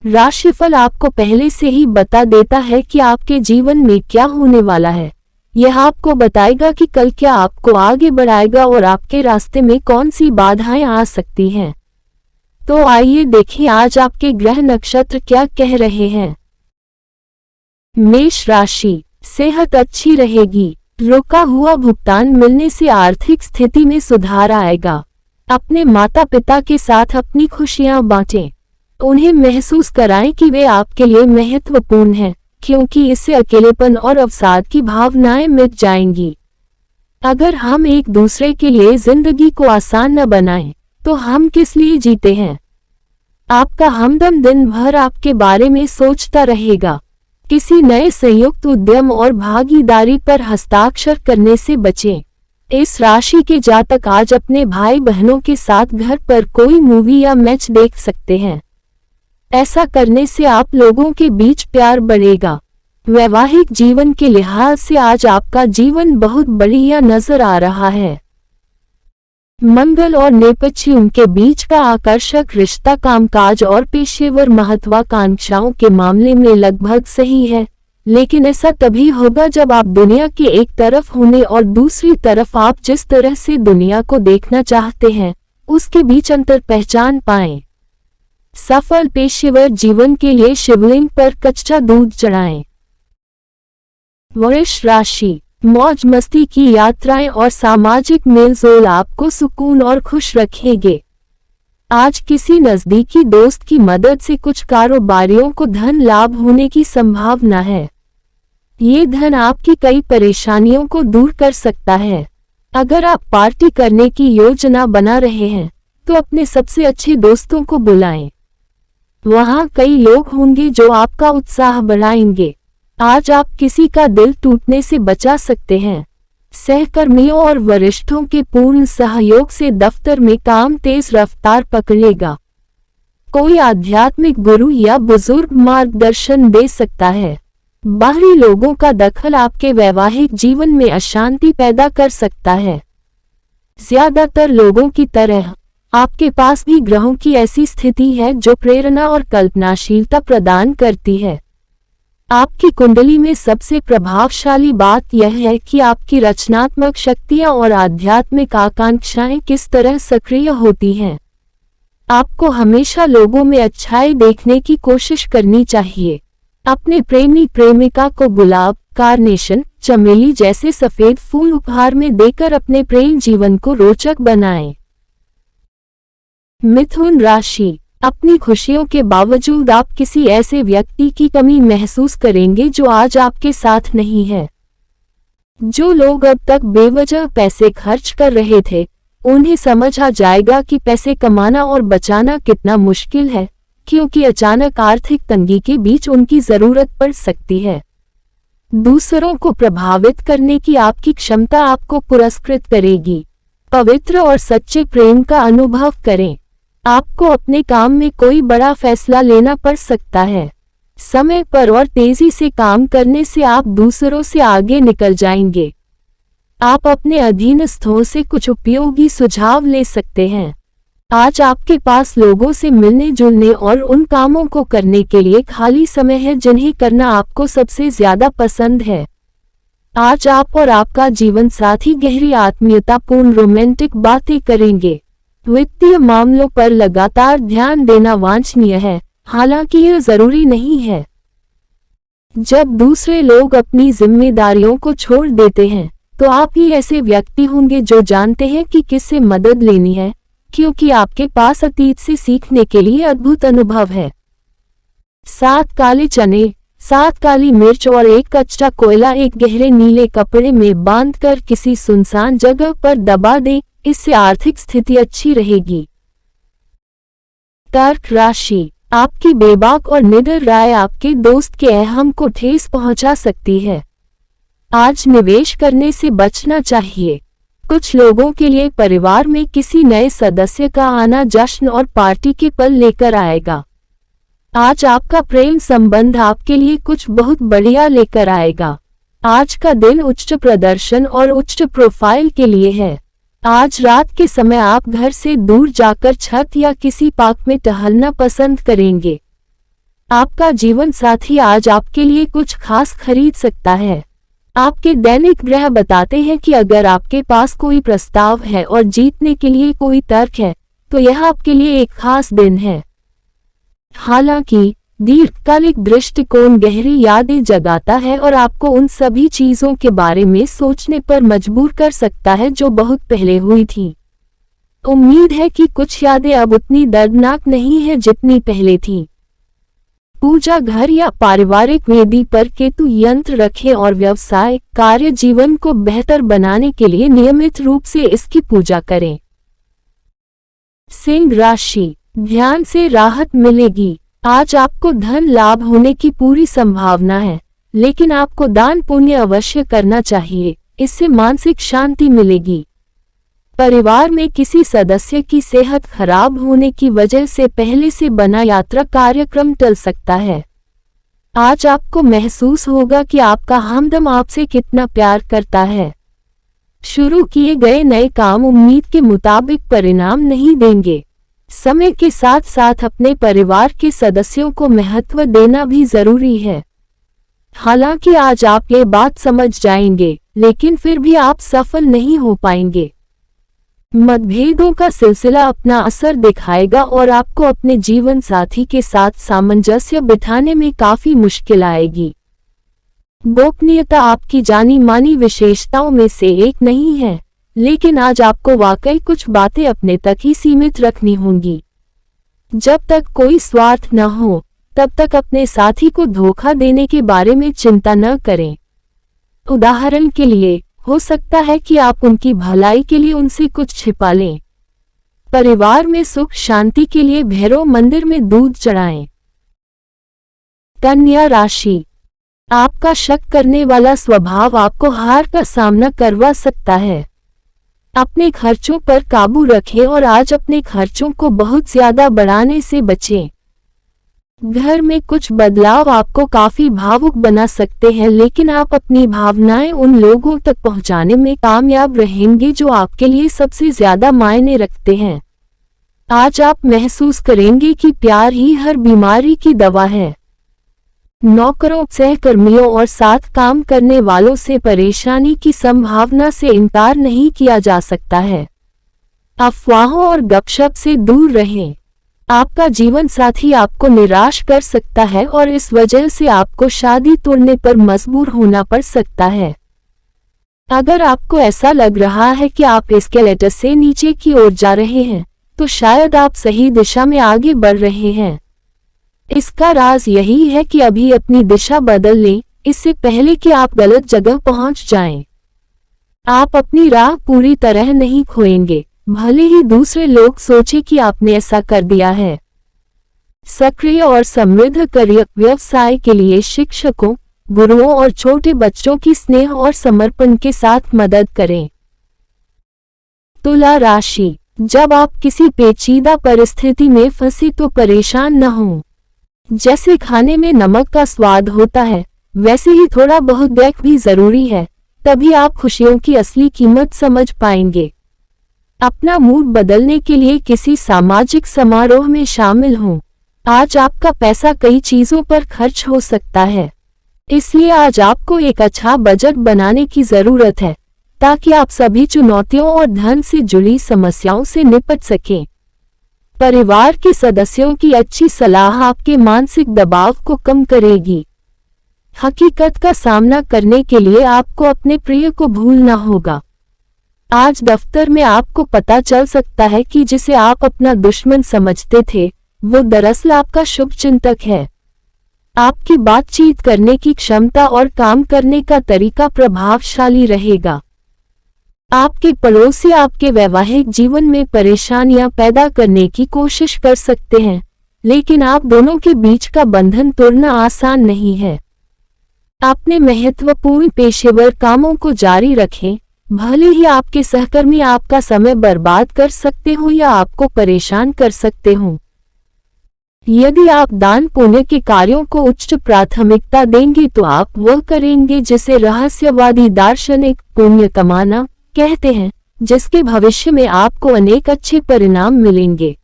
राशिफल आपको पहले से ही बता देता है कि आपके जीवन में क्या होने वाला है। यह आपको बताएगा कि कल क्या आपको आगे बढ़ाएगा और आपके रास्ते में कौन सी बाधाएं आ सकती हैं। तो आइए देखें आज आपके ग्रह नक्षत्र क्या कह रहे हैं। मेष राशि, सेहत अच्छी रहेगी। रुका हुआ भुगतान मिलने से आर्थिक स्थिति में सुधार आएगा। अपने माता पिता के साथ अपनी खुशियां बांटें। उन्हें महसूस कराएं कि वे आपके लिए महत्वपूर्ण हैं, क्योंकि इससे अकेलेपन और अवसाद की भावनाएं मिट जाएंगी। अगर हम एक दूसरे के लिए जिंदगी को आसान न बनाएं, तो हम किस लिए जीते हैं। आपका हमदम दिन भर आपके बारे में सोचता रहेगा। किसी नए संयुक्त उद्यम और भागीदारी पर हस्ताक्षर करने से बचें। इस राशि के जातक आज अपने भाई बहनों के साथ घर पर कोई मूवी या मैच देख सकते हैं। ऐसा करने से आप लोगों के बीच प्यार बढ़ेगा। वैवाहिक जीवन के लिहाज से आज आपका जीवन बहुत बढ़िया नजर आ रहा है। मंगल और नेपच्यून के बीच का आकर्षक रिश्ता कामकाज और पेशेवर महत्वाकांक्षाओं के मामले में लगभग सही है, लेकिन ऐसा तभी होगा जब आप दुनिया के एक तरफ होने और दूसरी तरफ आप जिस तरह से दुनिया को देखना चाहते हैं उसके बीच अंतर पहचान पाएं। सफल पेशेवर जीवन के लिए शिवलिंग पर कच्चा दूध चढ़ाएं। वृष राशि, मौज मस्ती की यात्राएं और सामाजिक मेलजोल आपको सुकून और खुश रखेंगे। आज किसी नजदीकी दोस्त की मदद से कुछ कारोबारियों को धन लाभ होने की संभावना है। ये धन आपकी कई परेशानियों को दूर कर सकता है। अगर आप पार्टी करने की योजना बना रहे हैं तो अपने सबसे अच्छे दोस्तों को बुलाएं। वहां कई लोग होंगे जो आपका उत्साह बढ़ाएंगे। आज आप किसी का दिल टूटने से बचा सकते हैं। सहकर्मियों और वरिष्ठों के पूर्ण सहयोग से दफ्तर में काम तेज रफ्तार पकड़ेगा। कोई आध्यात्मिक गुरु या बुजुर्ग मार्गदर्शन दे सकता है। बाहरी लोगों का दखल आपके वैवाहिक जीवन में अशांति पैदा कर सकता है। ज्यादातर लोगों की तरह आपके पास भी ग्रहों की ऐसी स्थिति है जो प्रेरणा और कल्पनाशीलता प्रदान करती है। आपकी कुंडली में सबसे प्रभावशाली बात यह है कि आपकी रचनात्मक शक्तियां और आध्यात्मिक आकांक्षाएं किस तरह सक्रिय होती हैं। आपको हमेशा लोगों में अच्छाई देखने की कोशिश करनी चाहिए। अपने प्रेमी प्रेमिका को गुलाब, कार्नेशन, चमेली जैसे सफेद फूल उपहार में देकर अपने प्रेम जीवन को रोचक बनाएं। मिथुन राशि, अपनी खुशियों के बावजूद आप किसी ऐसे व्यक्ति की कमी महसूस करेंगे जो आज आपके साथ नहीं है। जो लोग अब तक बेवजह पैसे खर्च कर रहे थे, उन्हें समझ आ जाएगा कि पैसे कमाना और बचाना कितना मुश्किल है, क्योंकि अचानक आर्थिक तंगी के बीच उनकी जरूरत पड़ सकती है। दूसरों को प्रभावित करने की आपकी क्षमता आपको पुरस्कृत करेगी। पवित्र और सच्चे प्रेम का अनुभव करें। आपको अपने काम में कोई बड़ा फैसला लेना पड़ सकता है। समय पर और तेजी से काम करने से आप दूसरों से आगे निकल जाएंगे। आप अपने अधीनस्थों से कुछ उपयोगी सुझाव ले सकते हैं। आज आपके पास लोगों से मिलने जुलने और उन कामों को करने के लिए खाली समय है जिन्हें करना आपको सबसे ज्यादा पसंद है। आज आप और आपका जीवन साथी गहरी आत्मीयतापूर्ण रोमांटिक बातें करेंगे। वित्तीय मामलों पर लगातार ध्यान देना वांछनीय है, हालांकि यह जरूरी नहीं है। जब दूसरे लोग अपनी जिम्मेदारियों को छोड़ देते हैं, तो आप ही ऐसे व्यक्ति होंगे जो जानते हैं कि किससे मदद लेनी है, क्योंकि आपके पास अतीत से सीखने के लिए अद्भुत अनुभव है। 7 काले चने, 7 काली मिर्च और 1 कच्चा कोयला एक गहरे नीले कपड़े में बांधकर किसी सुनसान जगह पर दबा दें। इससे आर्थिक स्थिति अच्छी रहेगी। कर्क राशि, आपकी बेबाक और निडर राय आपके दोस्त के अहम को ठेस पहुंचा सकती है। आज निवेश करने से बचना चाहिए। कुछ लोगों के लिए परिवार में किसी नए सदस्य का आना जश्न और पार्टी के पल लेकर आएगा। आज आपका प्रेम संबंध आपके लिए कुछ बहुत बढ़िया लेकर आएगा। आज का दिन उच्च प्रदर्शन और उच्च प्रोफाइल के लिए है। आज रात के समय आप घर से दूर जाकर छत या किसी पार्क में टहलना पसंद करेंगे। आपका जीवन साथी आज आपके लिए कुछ खास खरीद सकता है। आपके दैनिक ग्रह बताते हैं कि अगर आपके पास कोई प्रस्ताव है और जीतने के लिए कोई तर्क है, तो यह आपके लिए एक खास दिन है। हालांकि दीर्घकालिक दृष्टिकोण गहरी यादें जगाता है और आपको उन सभी चीजों के बारे में सोचने पर मजबूर कर सकता है जो बहुत पहले हुई थी। उम्मीद है कि कुछ यादें अब उतनी दर्दनाक नहीं है जितनी पहले थी। पूजा घर या पारिवारिक वेदी पर केतु यंत्र रखें और व्यवसाय कार्य जीवन को बेहतर बनाने के लिए नियमित रूप से इसकी पूजा करें। सिंह राशि, ध्यान से राहत मिलेगी। आज आपको धन लाभ होने की पूरी संभावना है, लेकिन आपको दान पुण्य अवश्य करना चाहिए, इससे मानसिक शांति मिलेगी। परिवार में किसी सदस्य की सेहत खराब होने की वजह से पहले से बना यात्रा कार्यक्रम टल सकता है। आज आपको महसूस होगा कि आपका हमदम आपसे कितना प्यार करता है। शुरू किए गए नए काम उम्मीद के मुताबिक परिणाम नहीं देंगे। समय के साथ साथ अपने परिवार के सदस्यों को महत्व देना भी जरूरी है। हालांकि आज आप ये बात समझ जाएंगे, लेकिन फिर भी आप सफल नहीं हो पाएंगे। मतभेदों का सिलसिला अपना असर दिखाएगा और आपको अपने जीवन साथी के साथ सामंजस्य बिठाने में काफी मुश्किल आएगी। गोपनीयता आपकी जानी मानी विशेषताओं में से एक नहीं है, लेकिन आज आपको वाकई कुछ बातें अपने तक ही सीमित रखनी होंगी। जब तक कोई स्वार्थ न हो, तब तक अपने साथी को धोखा देने के बारे में चिंता न करें। उदाहरण के लिए, हो सकता है कि आप उनकी भलाई के लिए उनसे कुछ छिपा लें। परिवार में सुख शांति के लिए भैरव मंदिर में दूध चढ़ाएं। कन्या राशि, आपका शक करने वाला स्वभाव आपको हार का सामना करवा सकता है। अपने खर्चों पर काबू रखें और आज अपने खर्चों को बहुत ज्यादा बढ़ाने से बचें। घर में कुछ बदलाव आपको काफी भावुक बना सकते हैं, लेकिन आप अपनी भावनाएं उन लोगों तक पहुंचाने में कामयाब रहेंगे जो आपके लिए सबसे ज्यादा मायने रखते हैं। आज आप महसूस करेंगे कि प्यार ही हर बीमारी की दवा है। नौकरों, सहकर्मियों और साथ काम करने वालों से परेशानी की संभावना से इनकार नहीं किया जा सकता है। अफवाहों और गपशप से दूर रहें। आपका जीवन साथी आपको निराश कर सकता है और इस वजह से आपको शादी तोड़ने पर मजबूर होना पड़ सकता है। अगर आपको ऐसा लग रहा है कि आप एस्केलेटर से नीचे की ओर जा रहे हैं, तो शायद आप सही दिशा में आगे बढ़ रहे हैं। इसका राज यही है कि अभी अपनी दिशा बदल लें, इससे पहले कि आप गलत जगह पहुंच जाएं। आप अपनी राह पूरी तरह नहीं खोएंगे, भले ही दूसरे लोग सोचें कि आपने ऐसा कर दिया है। सक्रिय और समृद्ध करियर व्यवसाय के लिए शिक्षकों, गुरुओं और छोटे बच्चों की स्नेह और समर्पण के साथ मदद करें। तुला राशि, जब आप किसी पेचीदा परिस्थिति में फंसे तो परेशान न हों। जैसे खाने में नमक का स्वाद होता है, वैसे ही थोड़ा बहुत बैक भी जरूरी है, तभी आप खुशियों की असली कीमत समझ पाएंगे। अपना मूड बदलने के लिए किसी सामाजिक समारोह में शामिल हों। आज आपका पैसा कई चीजों पर खर्च हो सकता है, इसलिए आज आपको एक अच्छा बजट बनाने की जरूरत है, ताकि आप सभी चुनौतियों और धन से जुड़ी समस्याओं से निपट सकें। परिवार के सदस्यों की अच्छी सलाह आपके मानसिक दबाव को कम करेगी। हकीकत का सामना करने के लिए आपको अपने प्रिय को भूलना होगा। आज दफ्तर में आपको पता चल सकता है कि जिसे आप अपना दुश्मन समझते थे, वो दरअसल आपका शुभचिंतक है। आपकी बातचीत करने की क्षमता और काम करने का तरीका प्रभावशाली रहेगा। आपके पड़ोसी आपके वैवाहिक जीवन में परेशानियां पैदा करने की कोशिश कर सकते हैं, लेकिन आप दोनों के बीच का बंधन तोड़ना आसान नहीं है। अपने महत्वपूर्ण पेशेवर कामों को जारी रखें, भले ही आपके सहकर्मी आपका समय बर्बाद कर सकते हो या आपको परेशान कर सकते हो। यदि आप दान पुण्य के कार्यों को उच्च प्राथमिकता देंगे तो आप वह करेंगे जिसे रहस्यवादी दार्शनिक पुण्य कमाना कहते हैं, जिसके भविष्य में आपको अनेक अच्छे परिणाम मिलेंगे।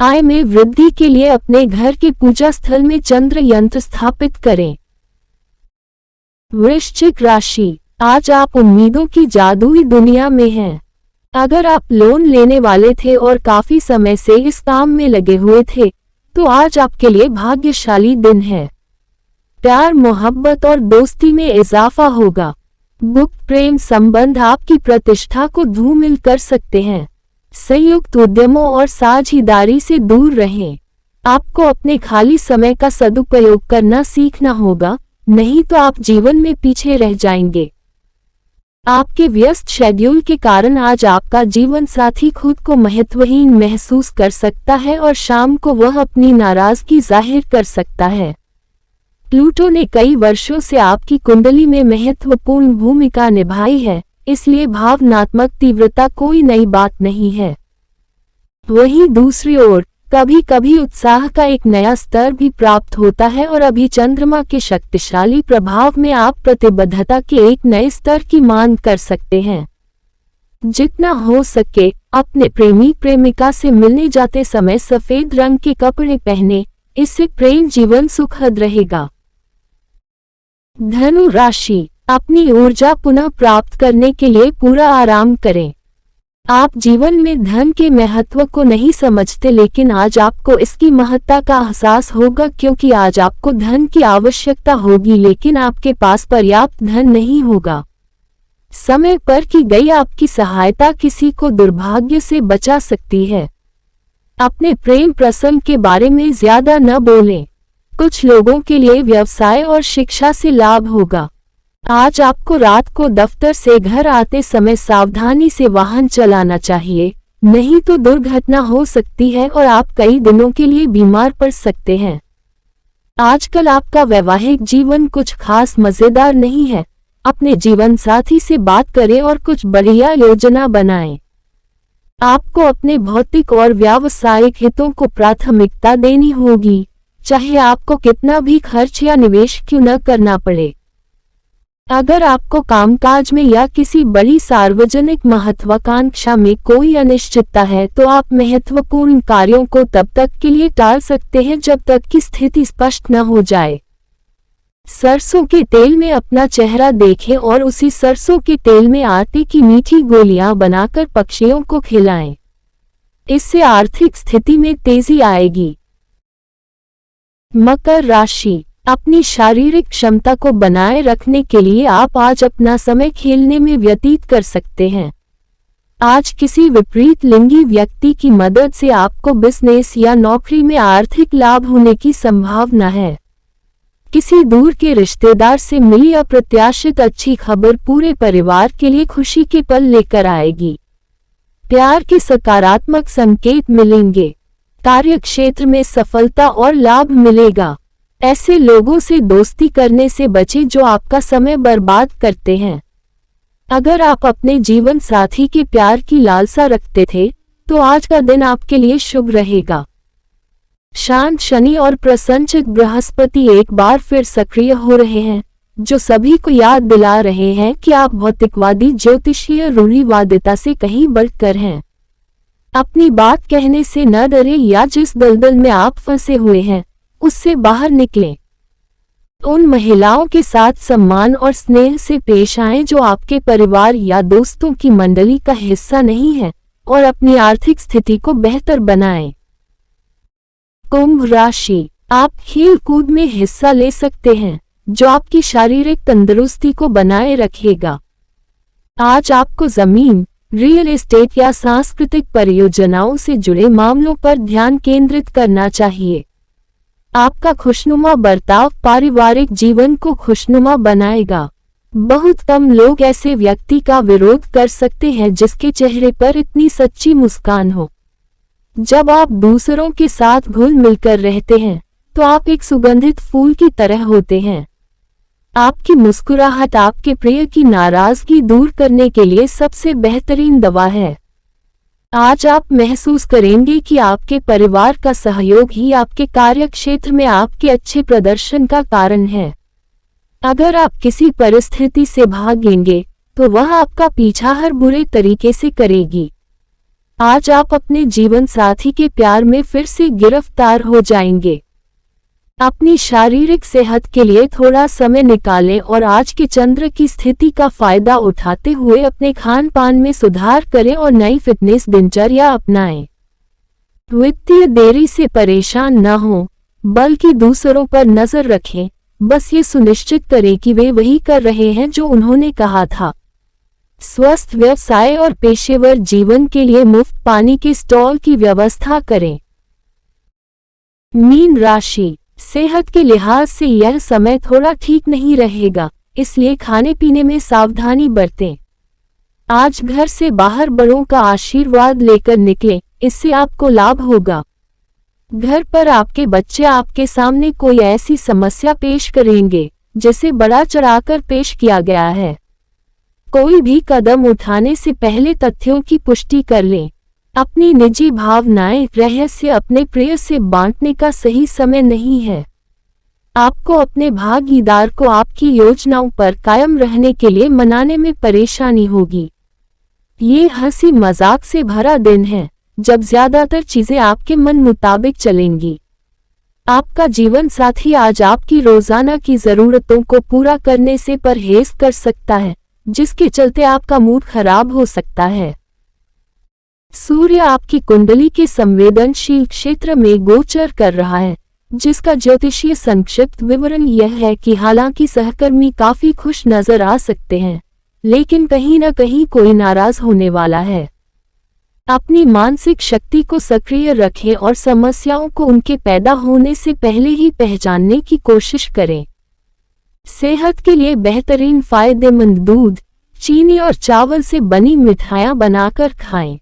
आय में वृद्धि के लिए अपने घर के पूजा स्थल में चंद्र यंत्र स्थापित करें। वृश्चिक राशि, आज आप उम्मीदों की जादुई दुनिया में हैं। अगर आप लोन लेने वाले थे और काफी समय से इस काम में लगे हुए थे, तो आज आपके लिए भाग्यशाली दिन है। प्यार, मोहब्बत और दोस्ती में इजाफा होगा। गुप्त प्रेम संबंध आपकी प्रतिष्ठा को धूमिल कर सकते हैं। संयुक्त उद्यमों और साझेदारी से दूर रहें। आपको अपने खाली समय का सदुपयोग करना सीखना होगा, नहीं तो आप जीवन में पीछे रह जाएंगे। आपके व्यस्त शेड्यूल के कारण आज आपका जीवन साथी खुद को महत्वहीन महसूस कर सकता है और शाम को वह अपनी नाराजगी जाहिर कर सकता है। प्लूटो ने कई वर्षों से आपकी कुंडली में महत्वपूर्ण भूमिका निभाई है, इसलिए भावनात्मक तीव्रता कोई नई बात नहीं है। वहीं दूसरी ओर कभी कभी उत्साह का एक नया स्तर भी प्राप्त होता है और अभी चंद्रमा के शक्तिशाली प्रभाव में आप प्रतिबद्धता के एक नए स्तर की मांग कर सकते हैं। जितना हो सके अपने प्रेमी प्रेमिका से मिलने जाते समय सफेद रंग के कपड़े पहने, इससे प्रेम जीवन सुखद रहेगा। धनु राशि, अपनी ऊर्जा पुनः प्राप्त करने के लिए पूरा आराम करें। आप जीवन में धन के महत्व को नहीं समझते, लेकिन आज आपको इसकी महत्ता का एहसास होगा, क्योंकि आज आपको धन की आवश्यकता होगी लेकिन आपके पास पर्याप्त धन नहीं होगा। समय पर की गई आपकी सहायता किसी को दुर्भाग्य से बचा सकती है। अपने प्रेम प्रसंग के बारे में ज्यादा न बोलें। कुछ लोगों के लिए व्यवसाय और शिक्षा से लाभ होगा। आज आपको रात को दफ्तर से घर आते समय सावधानी से वाहन चलाना चाहिए, नहीं तो दुर्घटना हो सकती है और आप कई दिनों के लिए बीमार पड़ सकते हैं। आजकल आपका वैवाहिक जीवन कुछ खास मजेदार नहीं है। अपने जीवन साथी से बात करें और कुछ बढ़िया योजना बनाएं। आपको अपने भौतिक और व्यावसायिक हितों को प्राथमिकता देनी होगी, चाहे आपको कितना भी खर्च या निवेश क्यों न करना पड़े। अगर आपको कामकाज में या किसी बड़ी सार्वजनिक महत्वाकांक्षा में कोई अनिश्चितता है, तो आप महत्वपूर्ण कार्यों को तब तक के लिए टाल सकते हैं जब तक कि स्थिति स्पष्ट न हो जाए। सरसों के तेल में अपना चेहरा देखें और उसी सरसों के तेल में आटे की मीठी गोलियां बनाकर पक्षियों को खिलाएं। इससे आर्थिक स्थिति में तेजी आएगी। मकर राशि, अपनी शारीरिक क्षमता को बनाए रखने के लिए आप आज अपना समय खेलने में व्यतीत कर सकते हैं। आज किसी विपरीत लिंगी व्यक्ति की मदद से आपको बिजनेस या नौकरी में आर्थिक लाभ होने की संभावना है। किसी दूर के रिश्तेदार से मिली अप्रत्याशित अच्छी खबर पूरे परिवार के लिए खुशी के पल लेकर आएगी। प्यार के सकारात्मक संकेत मिलेंगे। कार्यक्षेत्र में सफलता और लाभ मिलेगा। ऐसे लोगों से दोस्ती करने से बचें जो आपका समय बर्बाद करते हैं। अगर आप अपने जीवन साथी के प्यार की लालसा रखते थे, तो आज का दिन आपके लिए शुभ रहेगा। शांत शनि और प्रसन्नचित्त बृहस्पति एक बार फिर सक्रिय हो रहे हैं, जो सभी को याद दिला रहे हैं कि आप भौतिकवादी ज्योतिषीय रूढ़िवादिता से कहीं बढ़कर हैं। अपनी बात कहने से न डरे या जिस दलदल में आप फंसे हुए हैं उससे बाहर निकलें। उन महिलाओं के साथ सम्मान और स्नेह से पेश आएं जो आपके परिवार या दोस्तों की मंडली का हिस्सा नहीं है, और अपनी आर्थिक स्थिति को बेहतर बनाएं। कुंभ राशि, आप खेल कूद में हिस्सा ले सकते हैं, जो आपकी शारीरिक तंदुरुस्ती को बनाए रखेगा। आज आपको जमीन, रियल एस्टेट या सांस्कृतिक परियोजनाओं से जुड़े मामलों पर ध्यान केंद्रित करना चाहिए। आपका खुशनुमा बर्ताव पारिवारिक जीवन को खुशनुमा बनाएगा। बहुत कम लोग ऐसे व्यक्ति का विरोध कर सकते हैं जिसके चेहरे पर इतनी सच्ची मुस्कान हो। जब आप दूसरों के साथ घुल मिलकर रहते हैं, तो आप एक सुगंधित फूल की तरह होते हैं। आपकी मुस्कुराहट आपके प्रिय की नाराजगी दूर करने के लिए सबसे बेहतरीन दवा है। आज आप महसूस करेंगे कि आपके परिवार का सहयोग ही आपके कार्यक्षेत्र में आपके अच्छे प्रदर्शन का कारण है। अगर आप किसी परिस्थिति से भागेंगे, तो वह आपका पीछा हर बुरे तरीके से करेगी। आज आप अपने जीवन साथी के प्यार में फिर से गिरफ्तार हो जाएंगे। अपनी शारीरिक सेहत के लिए थोड़ा समय निकालें और आज के चंद्र की स्थिति का फायदा उठाते हुए अपने खान पान में सुधार करें और नई फिटनेस दिनचर्या अपनाएं। वित्तीय देरी से परेशान न हों, बल्कि दूसरों पर नजर रखें। बस ये सुनिश्चित करें कि वे वही कर रहे हैं जो उन्होंने कहा था। स्वस्थ व्यवसाय और पेशेवर जीवन के लिए मुफ्त पानी के स्टॉल की व्यवस्था करें। मीन राशि, सेहत के लिहाज से यह समय थोड़ा ठीक नहीं रहेगा, इसलिए खाने पीने में सावधानी बरतें। आज घर से बाहर बड़ों का आशीर्वाद लेकर निकलें, इससे आपको लाभ होगा। घर पर आपके बच्चे आपके सामने कोई ऐसी समस्या पेश करेंगे जिसे बड़ा चढ़ाकर पेश किया गया है। कोई भी कदम उठाने से पहले तथ्यों की पुष्टि कर लें। अपनी निजी भावनाएं, रहस्य अपने प्रिय से बांटने का सही समय नहीं है। आपको अपने भागीदार को आपकी योजनाओं पर कायम रहने के लिए मनाने में परेशानी होगी। ये हंसी मजाक से भरा दिन है, जब ज्यादातर चीजें आपके मन मुताबिक चलेंगी। आपका जीवन साथी आज आपकी रोजाना की जरूरतों को पूरा करने से परहेज कर सकता है, जिसके चलते आपका मूड खराब हो सकता है। सूर्य आपकी कुंडली के संवेदनशील क्षेत्र में गोचर कर रहा है, जिसका ज्योतिषीय संक्षिप्त विवरण यह है कि हालांकि सहकर्मी काफी खुश नजर आ सकते हैं, लेकिन कहीं न कहीं कोई नाराज होने वाला है। अपनी मानसिक शक्ति को सक्रिय रखें और समस्याओं को उनके पैदा होने से पहले ही पहचानने की कोशिश करें। सेहत के लिए बेहतरीन फायदेमंद दूध, चीनी और चावल से बनी मिठाइयाँ बनाकर खाएं।